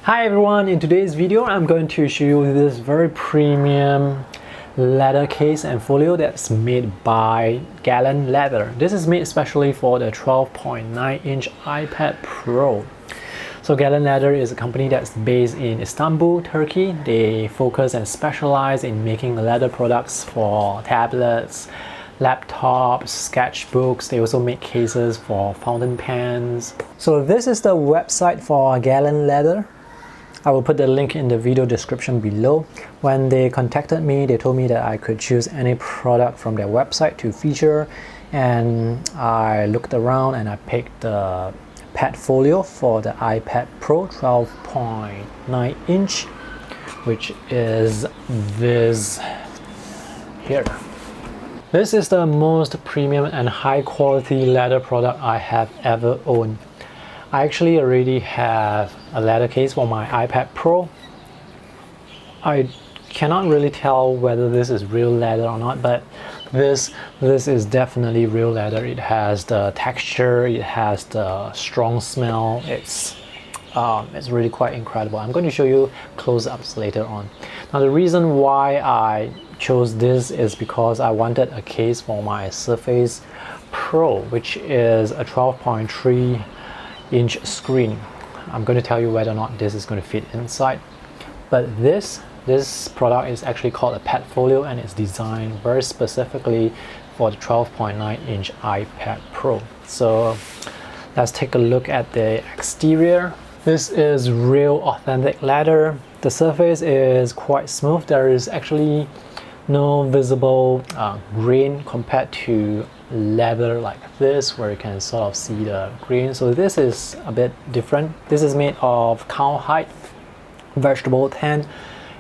Hi everyone, in today's video I'm going to show you this very premium leather case and folio that's made by Galen Leather. This is made especially for the 12.9-inch iPad Pro. So Galen Leather is a company that's based in Istanbul, Turkey. They focus and specialize in making leather products for tablets, laptops, sketchbooks. They also make cases for fountain pens. So this is the website for Galen Leather. I will put the link in the video description below. When they contacted me, they told me that I could choose any product from their website to feature, and I looked around and I picked the Padfolio for the iPad Pro 12.9 inch, which is this here. This is the most premium and high quality leather product I have ever owned. I actually already have a leather case for my iPad Pro. I cannot really tell whether this is real leather or not, but this is definitely real leather. It has the texture, it has the strong smell. It's really quite incredible. I'm going to show you close-ups later on. Now the reason why I chose this is because I wanted a case for my Surface Pro, which is a 12.3-inch screen. I'm going to tell you whether or not this is going to fit inside. But this product is actually called a Padfolio, and it's designed very specifically for the 12.9-inch iPad Pro. So let's take a look at the exterior. This is real authentic leather. The surface is quite smooth. There is actually no visible grain compared to leather like this, where you can sort of see the grain. So this is a bit different. This is made of cowhide vegetable tan.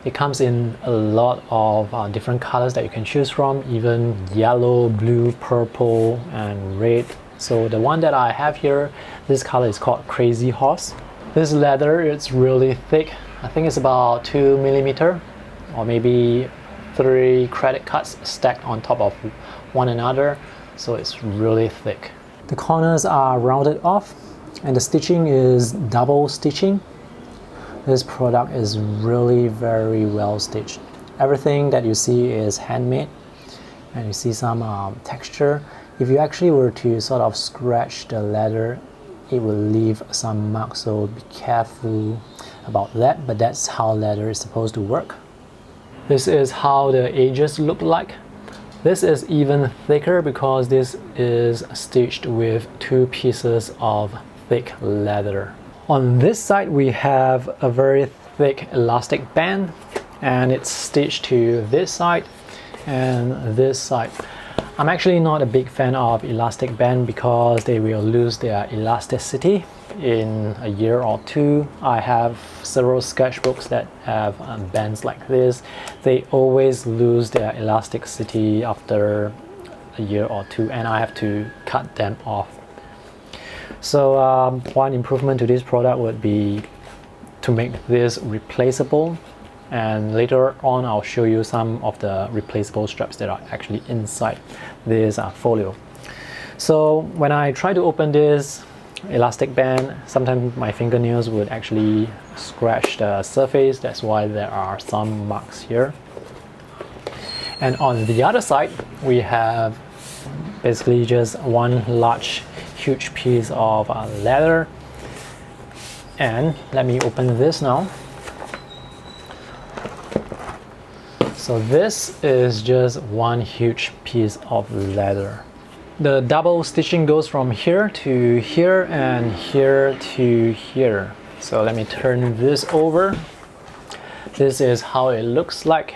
It comes in a lot of different colors that you can choose from, even yellow, blue, purple, and red. So the one that I have here, this color is called Crazy Horse. This leather, it's really thick. I think it's about 2 millimeter, or maybe 3 credit cards stacked on top of one another. So it's really thick. The corners are rounded off, and the stitching is double stitching. This product is really very well stitched. Everything that you see is handmade, and you see some texture. If you actually were to sort of scratch the leather, it will leave some marks, so be careful about that, but that's how leather is supposed to work. This is how the edges look like. This is even thicker because this is stitched with 2 pieces of thick leather. On this side we have a very thick elastic band, and it's stitched to this side and this side. I'm actually not a big fan of elastic band because they will lose their elasticity in a year or two. I have several sketchbooks that have bands like this. They always lose their elasticity after a year or two, and I have to cut them off. So one improvement to this product would be to make this replaceable, and later on I'll show you some of the replaceable straps that are actually inside this folio. So when I try to open this elastic band, sometimes my fingernails would actually scratch the surface. That's why there are some marks here. And on the other side we have basically just one large huge piece of leather. And let me open this now. So this is just one huge piece of leather. The double stitching goes from here to here and here to here. So let me turn this over. This is how it looks like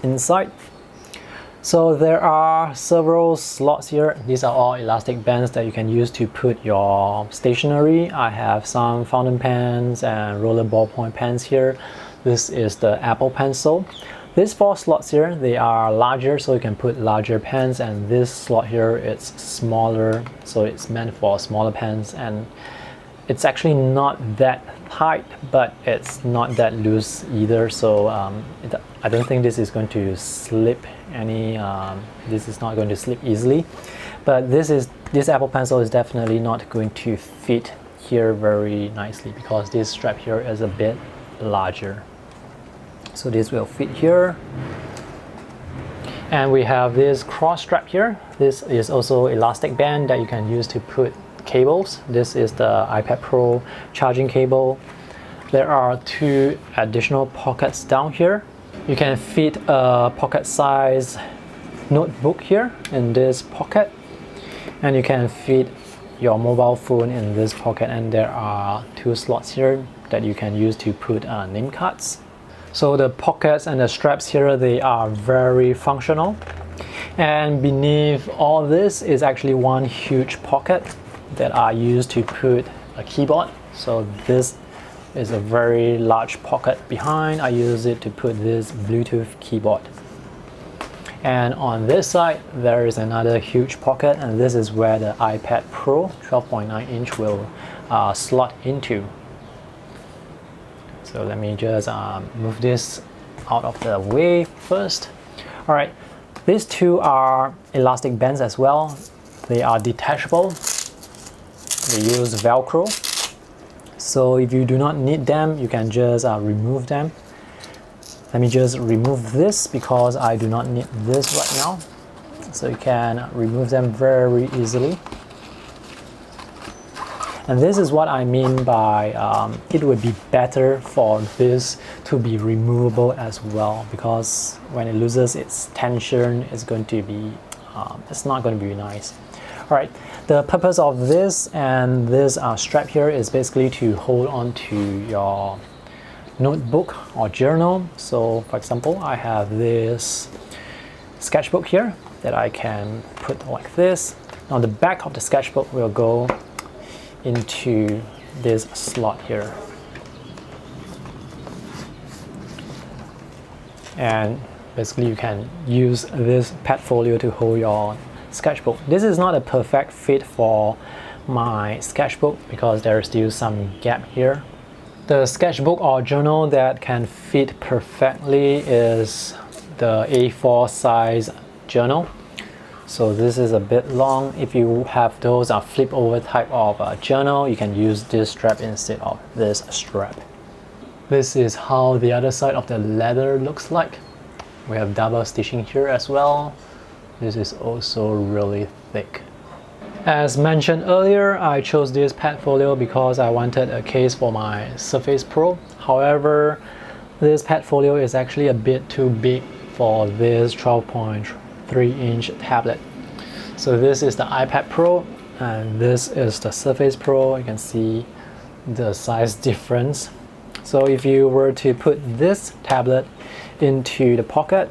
inside. So there are several slots here. These are all elastic bands that you can use to put your stationery. I have some fountain pens and roller ballpoint pens here. This is the Apple Pencil. These 4 slots here, they are larger, so you can put larger pens, and this slot here, it's smaller, so it's meant for smaller pens, and it's actually not that tight, but it's not that loose either. So I don't think this is going to slip this is not going to slip easily, but this Apple Pencil is definitely not going to fit here very nicely because this strap here is a bit larger. So this will fit here. And we have this cross strap here. This is also elastic band that you can use to put cables. This is the iPad Pro charging cable. There are 2 additional pockets down here. You can fit a pocket size notebook here in this pocket, and you can fit your mobile phone in this pocket, and there are 2 slots here that you can use to put name cards. So the pockets and the straps here, they are very functional. And beneath all this is actually one huge pocket that I use to put a keyboard. So this is a very large pocket behind. I use it to put this Bluetooth keyboard. And on this side, there is another huge pocket, and this is where the iPad Pro 12.9 inch will slot into. So let me just move this out of the way first. All right, these 2 are elastic bands as well. They are detachable. They use Velcro. So if you do not need them, you can just remove them. Let me just remove this because I do not need this right now. So you can remove them very easily. And this is what I mean by it would be better for this to be removable as well, because when it loses its tension, it's going to be, it's not going to be nice. All right, the purpose of this and this strap here is basically to hold on to your notebook or journal. So for example, I have this sketchbook here that I can put like this. Now the back of the sketchbook will go into this slot here, and basically you can use this Padfolio to hold your sketchbook. This is not a perfect fit for my sketchbook because there is still some gap here. The sketchbook or journal that can fit perfectly is the A4 size journal. So this is a bit long. If you have those flip over type of journal, you can use this strap instead of this strap. This is how the other side of the leather looks like. We have double stitching here as well. This is also really thick. As mentioned earlier, I chose this Padfolio because I wanted a case for my Surface Pro. However, this Padfolio is actually a bit too big for this 12.3-inch tablet. So this is the iPad Pro and this is the Surface Pro. You can see the size difference. So if you were to put this tablet into the pocket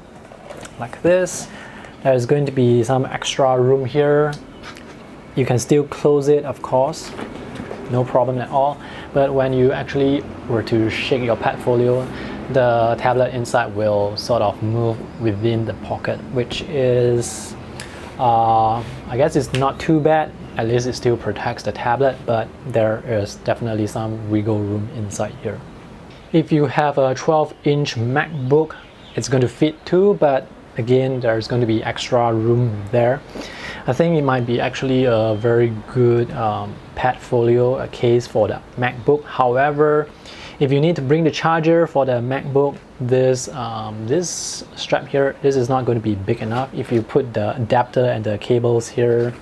like this, there's going to be some extra room here. You can still close it, of course, no problem at all. But when you actually were to shake your Padfolio, the tablet inside will sort of move within the pocket, which is, I guess it's not too bad. At least it still protects the tablet, but there is definitely some wiggle room inside here. If you have a 12-inch MacBook, it's going to fit too, but again, there's going to be extra room there. I think it might be actually a very good Padfolio, a case for the MacBook. However, if you need to bring the charger for the MacBook, this strap here, this is not going to be big enough. If you put the adapter and the cables here,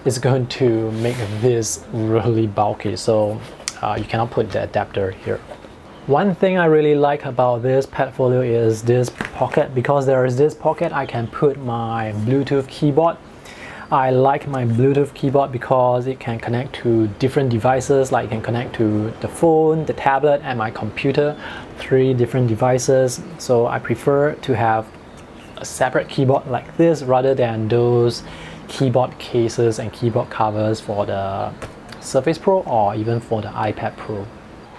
it's going to make this really bulky. So you cannot put the adapter here. One thing I really like about this Padfolio is this pocket. Because there is this pocket, I can put my Bluetooth keyboard. I like my Bluetooth keyboard because it can connect to different devices, like it can connect to the phone, the tablet, and my computer, 3 different devices. So I prefer to have a separate keyboard like this rather than those keyboard cases and keyboard covers for the Surface Pro or even for the iPad Pro.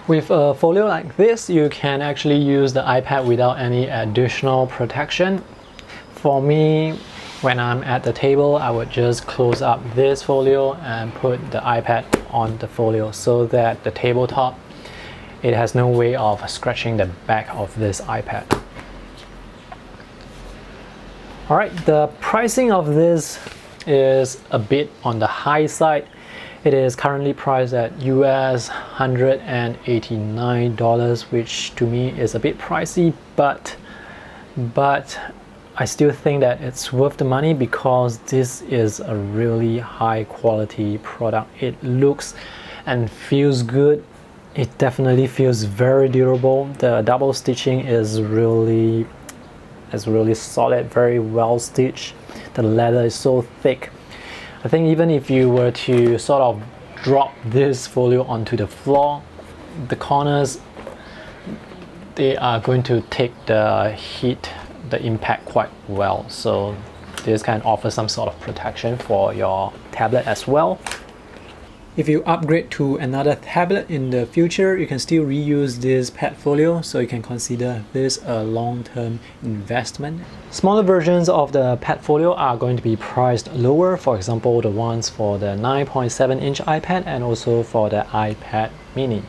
With a folio like this, you can actually use the iPad without any additional protection. For me, when I'm at the table, I would just close up this folio and put the iPad on the folio so that the tabletop, it has no way of scratching the back of this iPad. Alright, the pricing of this is a bit on the high side. It is currently priced at US $189, which to me is a bit pricey, but I still think that it's worth the money because this is a really high quality product. It looks and feels good. It definitely feels very durable. The double stitching is really solid, very well stitched. The leather is so thick. I think even if you were to sort of drop this folio onto the floor, the corners, they are going to take the heat, the impact quite well. So this can offer some sort of protection for your tablet as well. If you upgrade to another tablet in the future, you can still reuse this Padfolio, so you can consider this a long-term investment. Smaller versions of the Padfolio are going to be priced lower, for example the ones for the 9.7-inch iPad and also for the iPad mini.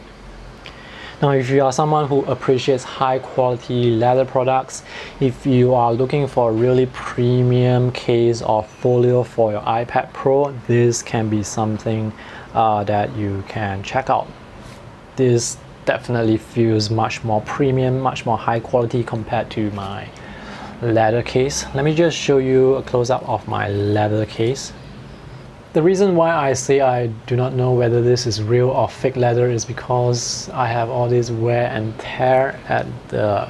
Now, if you are someone who appreciates high quality leather products, if you are looking for a really premium case of folio for your iPad Pro, this can be something that you can check out. This definitely feels much more premium, much more high quality compared to my leather case. Let me just show you a close-up of my leather case. The reason why I say I do not know whether this is real or fake leather is because I have all this wear and tear at the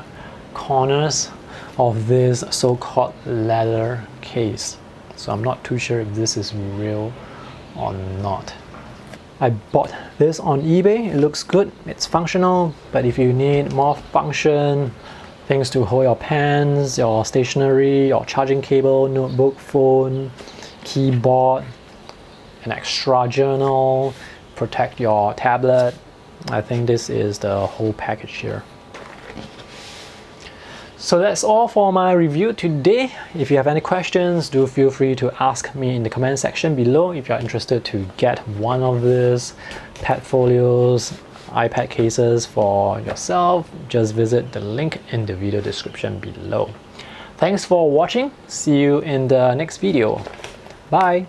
corners of this so-called leather case. So I'm not too sure if this is real or not. I bought this on eBay. It looks good, it's functional, but if you need more function, things to hold your pens, your stationery, your charging cable, notebook, phone, keyboard, an extra journal, protect your tablet, I think this is the whole package here. So that's all for my review today. If you have any questions, do feel free to ask me in the comment section below. If you're interested to get one of these Padfolios, iPad cases for yourself, just visit the link in the video description below. Thanks for watching. See you in the next video. Bye.